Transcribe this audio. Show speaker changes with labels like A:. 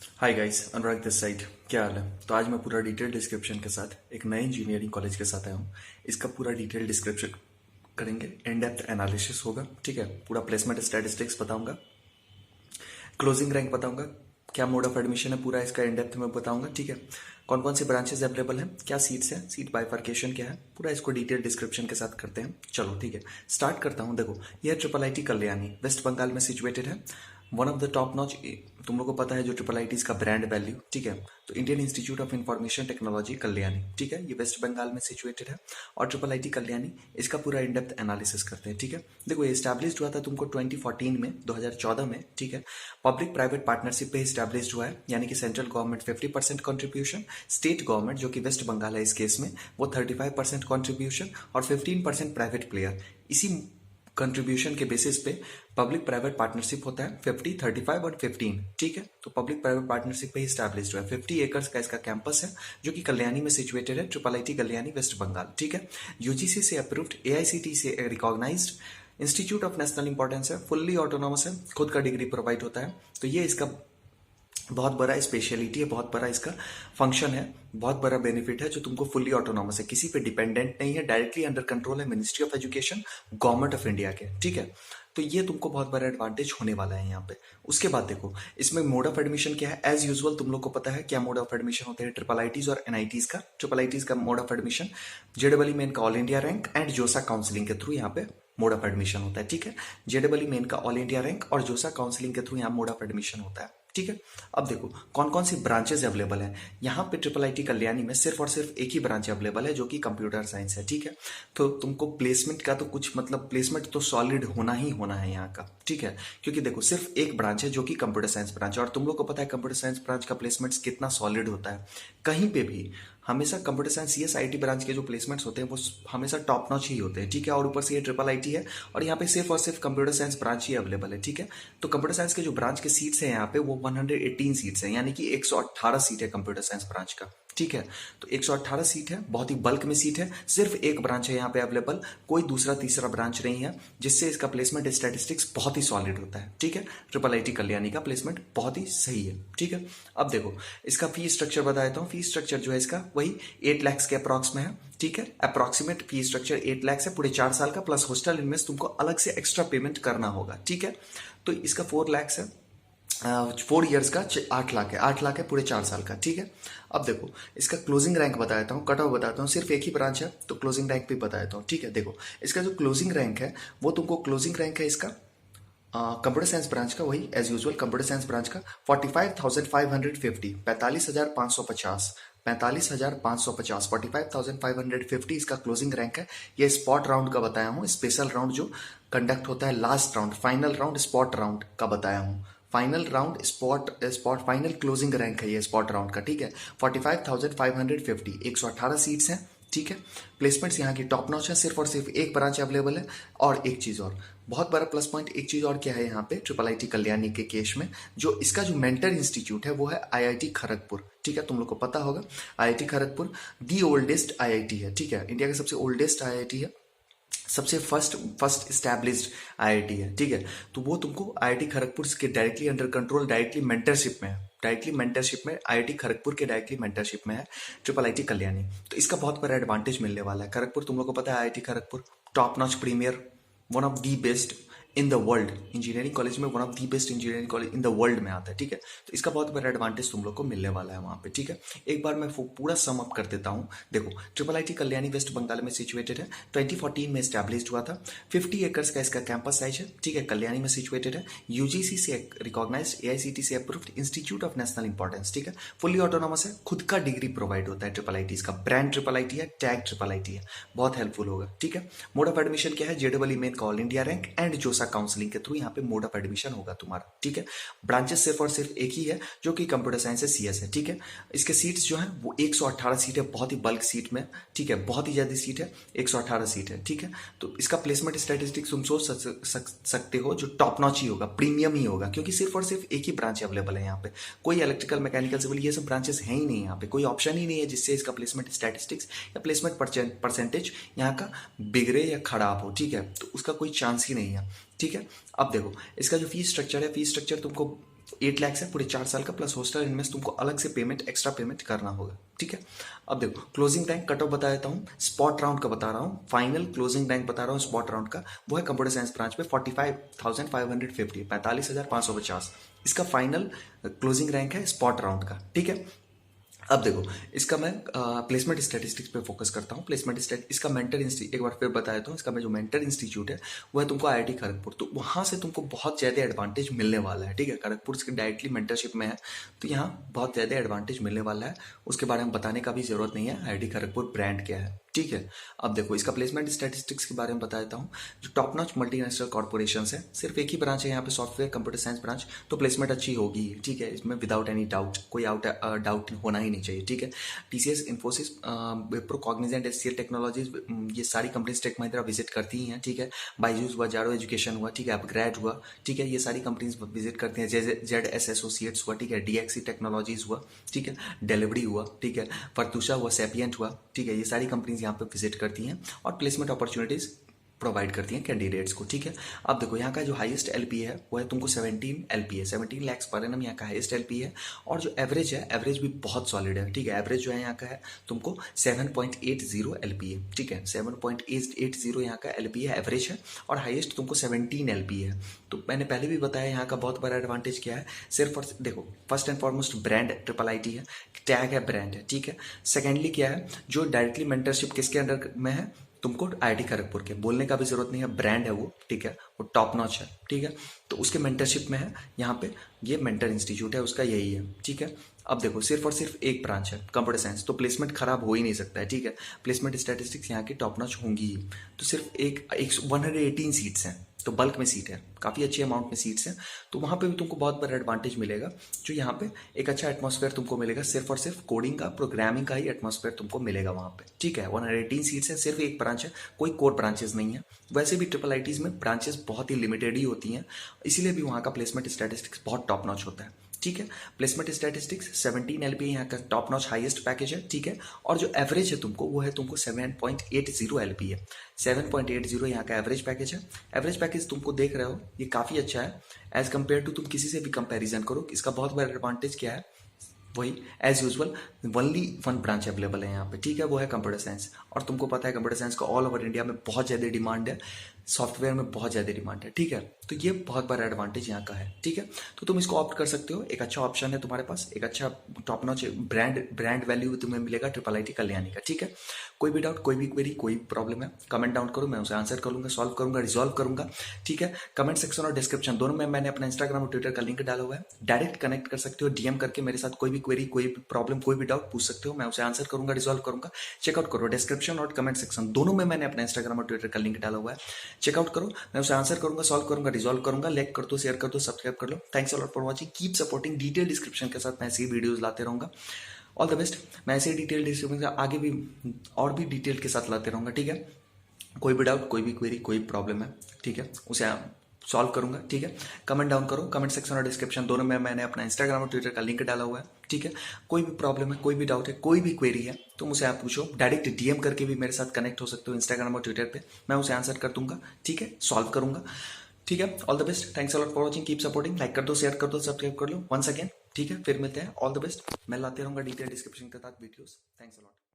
A: Hi guys, Anurag this side. क्या हाल है? तो आज मैं पूरा डिटेल डिस्क्रिप्शन के साथ एक नए इंजीनियरिंग कॉलेज के साथ आया हूँ। इसका पूरा डिटेल डिस्क्रिप्शन करेंगे, इन डेप्थ एनालिसिस होगा, ठीक है। पूरा प्लेसमेंट स्टैटिस्टिक्स बताऊंगा, क्लोजिंग रैंक बताऊंगा, क्या मोड ऑफ एडमिशन है, पूरा इसका इन डेप्थ में बताऊंगा, ठीक है। कौन कौन से ब्रांचेस अवेलेबल हैं, क्या सीट्स हैं, सीट बाइफर्केशन क्या है, पूरा इसको डिटेल डिस्क्रिप्शन के साथ करते हैं। चलो ठीक है, स्टार्ट करता हूँ। देखो, यह ट्रिपल आईटी कल्याणी वेस्ट बंगाल में सिचुएटेड है। One of the top notch, तुम लोग को पता है जो ट्रिपल आईटी का ब्रांड वैल्यू, ठीक है। तो Indian Institute of Information Technology Kalyani, ठीक है, ये वेस्ट बंगाल में सिचुएटेड है। और ट्रिपल आईटी कल्याणी, इसका पूरा इन डेप्थ एनालिसिस करते हैं, ठीक है। देखो, ये स्टैब्लिश हुआ था तुमको 2014 में, 2014 में, ठीक है। पब्लिक प्राइवेट पार्टनरशिप पे स्टैब्लिश हुआ है, यानी कि central government 50% contribution, state government जो कि वेस्ट बंगाल है इस केस में, वो 35% कंट्रीब्यूशन और 15% प्राइवेट प्लेयर। इसी कंट्रीब्यूशन के बेसिस पे पब्लिक प्राइवेट पार्टनरशिप होता है 50, 35 और 15, ठीक है। तो पब्लिक प्राइवेट पार्टनरशिप पे ही स्टैब्लिश हुआ है। 50 एकर्स का इसका कैंपस है जो कि कल्याणी में सिचुएटेड है, ट्रिपल आईटी कल्याणी वेस्ट बंगाल, ठीक है। यूजीसी से अप्रूव्ड, एआईसीटी से recognised institute of national importance है, फुल्ली ऑटोनॉमस है, खुद का डिग्री प्रोवाइड होता है। तो ये इसका बहुत बड़ा स्पेशलिटी है, बहुत बड़ा इसका फंक्शन है, बहुत बड़ा बेनिफिट है जो तुमको फुल्ली ऑटोनॉमस है, किसी पे डिपेंडेंट नहीं है, डायरेक्टली अंडर कंट्रोल है ministry of education, government of India के, ठीक है। तो ये तुमको बहुत बड़ा एडवांटेज होने वाला है यहाँ पे। उसके बाद देखो, इसमें मोड ऑफ एडमिशन क्या है। एज यूजुअल तुम लोग को पता है क्या मोड ऑफ एडमिशन होते हैं ट्रिपल आईटीज और एनआईटीज का। ट्रिपल आईटीज का मोड ऑफ एडमिशन जेडबल मेन का ऑल इंडिया रैंक एंड जोसा काउंसलिंग के थ्रू यहाँ पे मोड ऑफ एडमिशन होता है, ठीक है। जेडबल मेन का ऑल इंडिया रैंक और जोसा काउंसलिंग के थ्रू यहाँ मोड ऑफ एडमिशन होता है, ठीक है। अब देखो कौन कौन सी ब्रांचेस अवेलेबल हैं यहाँ पे। ट्रिपल आईटी कल्याणी में सिर्फ और सिर्फ एक ही ब्रांच अवेलेबल है जो कि कंप्यूटर साइंस है, ठीक है। तो तुमको प्लेसमेंट का तो कुछ मतलब, प्लेसमेंट तो सॉलिड होना ही होना है यहाँ का, ठीक है। क्योंकि देखो सिर्फ एक ब्रांच है जो कि कंप्यूटर साइंस ब्रांच है, और तुम लोग को पता है कंप्यूटर साइंस ब्रांच का प्लेसमेंट कितना सॉलिड होता है। कहीं पे भी हमेशा कंप्यूटर साइंस सीएसआईटी ब्रांच के जो प्लेसमेंट्स होते हैं वो हमेशा टॉप नॉच ही होते हैं, ठीक है। और ऊपर से ये ट्रिपल आईटी है और यहाँ पे सिर्फ और सिर्फ कंप्यूटर साइंस ब्रांच ही अवेलेबल है, ठीक है। तो कंप्यूटर साइंस के जो ब्रांच के सीट्स हैं यहाँ पे वो 118 सीट्स हैं, यानी कि 118 सीट है कंप्यूटर साइंस ब्रांच का, ठीक है। तो 118 सीट है, बहुत ही बल्क में सीट है। सिर्फ एक ब्रांच है यहाँ पे अवेलेबल, कोई दूसरा तीसरा ब्रांच नहीं है, जिससे इसका प्लेसमेंट स्टैटिस्टिक्स बहुत ही सॉलिड होता है, ठीक है। ट्रिपल आईटी कल्याणी का प्लेसमेंट बहुत ही सही है, ठीक है। अब देखो इसका फी स्ट्रक्चर बता देता हूँ। फी स्ट्रक्चर जो है इसका वही 8 लाख के अप्रॉक्स में है, ठीक है। अप्रॉक्सीमेट फी स्ट्रक्चर 8 लाख है पूरे 4 साल का, प्लस हॉस्टल इन्वेस्ट तुमको अलग से एक्स्ट्रा पेमेंट करना होगा, ठीक है। तो इसका 4 लाख है, 4 ईयर्स का 8 लाख है, 8 लाख है पूरे 4 साल का, ठीक है। अब देखो इसका क्लोजिंग रैंक बता देता हूँ, कट ऑफ बताता हूँ। सिर्फ एक ही ब्रांच है तो क्लोजिंग रैंक भी बता देता हूँ, ठीक है। देखो इसका जो क्लोजिंग रैंक है वो तुमको, क्लोजिंग रैंक है इसका कंप्यूटर साइंस ब्रांच का, वही as usual computer science branch का 45,550, 45,550, 45,550, 45,550 इसका क्लोजिंग रैंक है। ये स्पॉट राउंड का बताया हूँ, स्पेशल राउंड जो कंडक्ट होता है, last round, final round spot round का बताया हूँ। Final round spot final closing rank है ये स्पॉट राउंड का, ठीक है। 45,550, 118 सीट्स हैं, ठीक है। प्लेसमेंट्स यहाँ की टॉप नॉच है, सिर्फ और सिर्फ एक ब्रांच अवेलेबल है। और एक चीज़ और, बहुत बड़ा प्लस पॉइंट, एक चीज़ और क्या है यहाँ पे ट्रिपल आईटी कल्याणी के केस में, जो इसका जो मेंटर इंस्टीट्यूट है वो है आईआईटी खड़गपुर, ठीक है। तुम लोग को पता होगा आईआईटी खड़गपुर दी ओल्डेस्ट आईआईटी है, ठीक है। इंडिया का सबसे ओल्डेस्ट आईआईटी है, सबसे फर्स्ट स्टैब्लिश्ड आईआईटी है, ठीक है। तो वो तुमको आईआईटी खड़गपुर के directly under control, directly mentorship में है, डायरेक्टली मेंटरशिप में आईआईटी खड़गपुर के डायरेक्टली मेंटरशिप में है ट्रिपल आईटी कल्याणी। तो इसका बहुत बड़ा एडवांटेज मिलने वाला है। खड़गपुर तुम लोग को पता है IIT Kharagpur top notch premier, one of the best in the world engineering college में, one of the best engineering college in the world में आता है, ठीक है। तो इसका बहुत बड़ा एडवांटेज तुम लोग को मिलने वाला है वहाँ पे, ठीक है। एक बार मैं पूरा सम अप कर देता हूँ। देखो ट्रिपल आईटी कल्याणी वेस्ट बंगाल में सिचुएटेड है, 2014 में स्टैब्लिश्ड हुआ था, 50 एकर्स का इसका कैंपस साइज है, ठीक है। कल्याणी में सिचुएटेड है, यूजीसी से रिकॉग्नाइज्ड, एआईसीटी से approved institute of national importance, ठीक है। फुल्ली ऑटोनॉमस है, खुद का डिग्री प्रोवाइड होता है ट्रिपल आईटी, इसका ब्रांड ट्रिपल आईटी है, टैग ट्रिपल आईटी है, बहुत हेल्पफुल होगा, ठीक है। मोड ऑफ एडमिशन क्या है, जेडबल मेन का ऑल इंडिया रैंक एंड जोसा काउंसलिंग के थ्रू यहाँ पे मोड ऑफ एडमिशन होगा तुम्हारा, ठीक है। ब्रांचेस सिर्फ और सिर्फ एक ही है जो कि कंप्यूटर साइंस है, सीएस है, ठीक है। इसके सीट्स जो है वो 118 सीट है, बहुत ही बल्क सीट में, ठीक है, बहुत ही ज्यादा सीट है, 118 सीट है, ठीक है। तो इसका प्लेसमेंट स्टैटिस्टिक्स तुम सोच सकते हो जो टॉप नॉच ही होगा, प्रीमियम ही होगा, क्योंकि सिर्फ और सिर्फ एक ही ब्रांच अवेलेबल है यहाँ पे। कोई इलेक्ट्रिकल, मैकेनिकल, सिविल ये सब ब्रांचेस हैं ही नहीं यहाँ पे, कोई ऑप्शन ही नहीं है जिससे इसका प्लेसमेंट स्टैटिस्टिक्स या प्लेसमेंट परसेंटेज यहाँ का बिगड़े या खराब हो, ठीक है। तो उसका कोई चांस ही नहीं है, ठीक है। अब देखो इसका जो फीस स्ट्रक्चर है, फीस स्ट्रक्चर तुमको 8 लाख है पूरे 4 साल का, प्लस हॉस्टल इन्वेस्ट तुमको अलग से पेमेंट, एक्स्ट्रा पेमेंट करना होगा, ठीक है। अब देखो क्लोजिंग रैंक कट ऑफ बता देता हूँ, स्पॉट राउंड का बता रहा हूँ, फाइनल क्लोजिंग रैंक बता रहा हूँ स्पॉट राउंड का, वो है कंप्यूटर साइंस ब्रांच पे 45,550, 45,550 इसका फाइनल क्लोजिंग रैंक है स्पॉट राउंड का, ठीक है। अब देखो इसका मैं प्लेसमेंट स्टैटिस्टिक्स पे फोकस करता हूँ। प्लेसमेंट स्टैट इसका मेंटर इंस्टीट्यूट, एक बार फिर बता देता हूँ, इसका मैं जो मेंटर इंस्टीट्यूट है वो है तुमको आईआईटी खड़गपुर, तो वहाँ से तुमको बहुत ज़्यादा एडवांटेज मिलने वाला है, ठीक है। खड़गपुर से डायरेक्टली मेंटरशिप में है, तो यहाँ बहुत ज़्यादा एडवांटेज मिलने वाला है, उसके बारे में बताने का भी जरूरत नहीं है, आईआईटी खड़गपुर ब्रांड क्या है, ठीक है। अब देखो इसका प्लेसमेंट स्टैटिस्टिक्स के बारे में बता देता हूँ। जो टॉप नॉच मल्टीनेशनल कॉर्पोरेशन है, सिर्फ एक ही ब्रांच है यहाँ पे सॉफ्टवेयर कंप्यूटर साइंस ब्रांच, तो प्लेसमेंट अच्छी होगी, ठीक है, इसमें विदाउट एनी डाउट, कोई डाउट होना ही नहीं चाहिए, ठीक है। TCS, Infosys, Wipro, Cognizant, HCL technologies, ये सारी कंपनीज टेक महिंद्रा विजिट करती हैं, ठीक है। बायजूस हुआ, जाडो एजुकेशन हुआ, ठीक है, अपग्रेड हुआ, ठीक है, ये सारी कंपनीज विजिट करती हैं। जेड एस एसोसिएट्स हुआ, ठीक है, डीएक्सी टेक्नोलॉजीज हुआ, ठीक है, डिलीवरी हुआ, ठीक है, फर्तुषा हुआ, सेपियंट हुआ, ठीक है, ये सारी कंपनीज यहाँ पे विजिट करती हैं और प्लेसमेंट अपॉर्चुनिटीज प्रोवाइड करती हैं कैंडिडेट्स को, ठीक है। अब देखो यहाँ का जो हाईएस्ट एलपी है वो है तुमको 17 एलपी है, 17 लाख पर एनम यहाँ का हाईएस्ट एलपी है, और जो एवरेज है, एवरेज भी बहुत सॉलिड है, ठीक है। एवरेज जो है यहाँ का है तुमको 7.80 एलपी है, ठीक है, 7.80 यहाँ का एलपी है, एवरेज है, और हाईएस्ट तुमको 17 एलपी है। तो मैंने पहले भी बताया यहाँ का बहुत बड़ा एडवांटेज क्या है, सिर्फ और देखो first and foremost brand triple IT है, टैग है, ब्रांड है, ठीक है। सेकेंडली क्या है, जो डायरेक्टली मेंटरशिप किसके अंडर में है, तुमको आईआईटी खड़गपुर के, बोलने का भी जरूरत नहीं है, ब्रांड है वो, ठीक है, वो टॉप नॉच है, ठीक है, तो उसके मेंटरशिप में है यहाँ पे, ये मेंटर इंस्टीट्यूट है उसका, यही है, ठीक है। अब देखो सिर्फ और सिर्फ एक ब्रांच है कंप्यूटर साइंस, तो प्लेसमेंट खराब हो ही नहीं सकता है, ठीक है। प्लेसमेंट स्टैटिस्टिक्स यहाँ की टॉप नॉच होंगी ही, तो सिर्फ एक 118 सीट्स हैं, तो बल्क में सीट है, काफ़ी अच्छी अमाउंट में सीट्स हैं, तो वहाँ पे भी तुमको बहुत बड़ा एडवांटेज मिलेगा, जो यहाँ पे एक अच्छा एटमॉस्फेयर तुमको मिलेगा, सिर्फ और सिर्फ कोडिंग का, प्रोग्रामिंग का ही एटमॉस्फेयर तुमको मिलेगा वहाँ पे, ठीक है। 118 सीट्स है, सिर्फ एक ब्रांच है, कोई कोर ब्रांचेस नहीं है, वैसे भी ट्रिपल आईटीज में ब्रांचेस बहुत ही लिमिटेड ही होती हैं, इसीलिए भी वहाँ का प्लेसमेंट स्टैटिस्टिक्स बहुत टॉप नॉच होता है, ठीक है। प्लेसमेंट स्टैटिस्टिक्स 17 एलपी यहाँ का टॉप नॉच हाईएस्ट पैकेज है, ठीक है, और जो एवरेज है तुमको वो है तुमको 7.80 एलपी है, 7.80 यहाँ का एवरेज पैकेज है। एवरेज पैकेज तुमको देख रहे हो ये काफ़ी अच्छा है एज कम्पेयर टू, तुम किसी से भी कंपैरिजन करो, इसका बहुत बड़ा एडवांटेज क्या है, वही as usual only one branch available है यहाँ पे, ठीक है, वो है कंप्यूटर साइंस, और तुमको पता है कंप्यूटर साइंस का ऑल ओवर इंडिया में बहुत ज़्यादा डिमांड है, सॉफ्टवेयर में बहुत ज़्यादा डिमांड है, ठीक है, तो ये बहुत बड़ा एडवांटेज यहाँ का है, ठीक है। तो तुम इसको ऑप्ट कर सकते हो, एक अच्छा ऑप्शन है तुम्हारे पास, एक अच्छा टॉप नॉच ब्रांड वैल्यू तुम्हें मिलेगा ट्रिपल आईटी कल्याणी का, ठीक है। कोई भी डाउट, कोई भी क्वेरी, कोई प्रॉब्लम है, कमेंट डाउन करो, मैं उसे आंसर करूंगा, सॉल्व करूंगा, रिजॉल्व करूंगा, ठीक है। कमेंट सेक्शन और डिस्क्रिप्शन दोनों में मैंने अपना इंस्टाग्राम और ट्विटर का लिंक डाला हुआ है, डायरेक्ट कनेक्ट कर सकते हो, डीएम करके मेरे साथ कोई भी क्वेरी, कोई भी प्रॉब्लम, कोई भी डाउट पूछ सकते हो, मैं उसे आंसर करूंगा, रिजॉल्व करूंगा। चेकआउट करो डिस्क्रिप्शन और कमेंट सेक्शन दोनों में मैंने अपना इंस्टाग्राम और ट्विटर का लिंक डाला हुआ है, चेकआउट करो, मैं उसे आंसर करूंगा, सॉल्व करूंगा, रिजॉल्व करूंगा। लाइक कर दो, शेयर कर दो, सब्सक्राइब कर लो। Thanks a lot for watching, keep supporting, detail description के साथ मैं ऐसे ही वीडियोस लाते रहूंगा। ऑल द बेस्ट, मैं ऐसे ही डिटेल डिस्क्रिप्शन आगे भी और भी डिटेल के साथ लाते रहूंगा, ठीक है। कोई भी डाउट, कोई भी क्वेरी, कोई प्रॉब्लम है, ठीक है, उसे सॉल्व करूंगा, ठीक है। कमेंट डाउन करो, कमेंट सेक्शन और डिस्क्रिप्शन दोनों में मैंने अपना इंस्टाग्राम और ट्विटर का लिंक डाला हुआ है, ठीक है। कोई भी प्रॉब्लम है, कोई भी डाउट है, कोई भी क्वेरी है, तो मुझसे आप पूछो, डायरेक्ट डीएम करके भी मेरे साथ कनेक्ट हो सकते हो इंस्टाग्राम और ट्विटर पे, मैं उसे आंसर कर दूंगा, ठीक है, सॉल्व करूंगा, ठीक है। All the best, thanks a lot for watching, keep supporting, like कर दो, शेयर कर दो, सब्सक्राइब कर लो वंस अगेन, ठीक है। फिर मिलते हैं, ऑल द बेस्ट, मैं लाते रहूंगा डिटेल डिस्क्रिप्शन के साथ वीडियोस। Thanks a lot.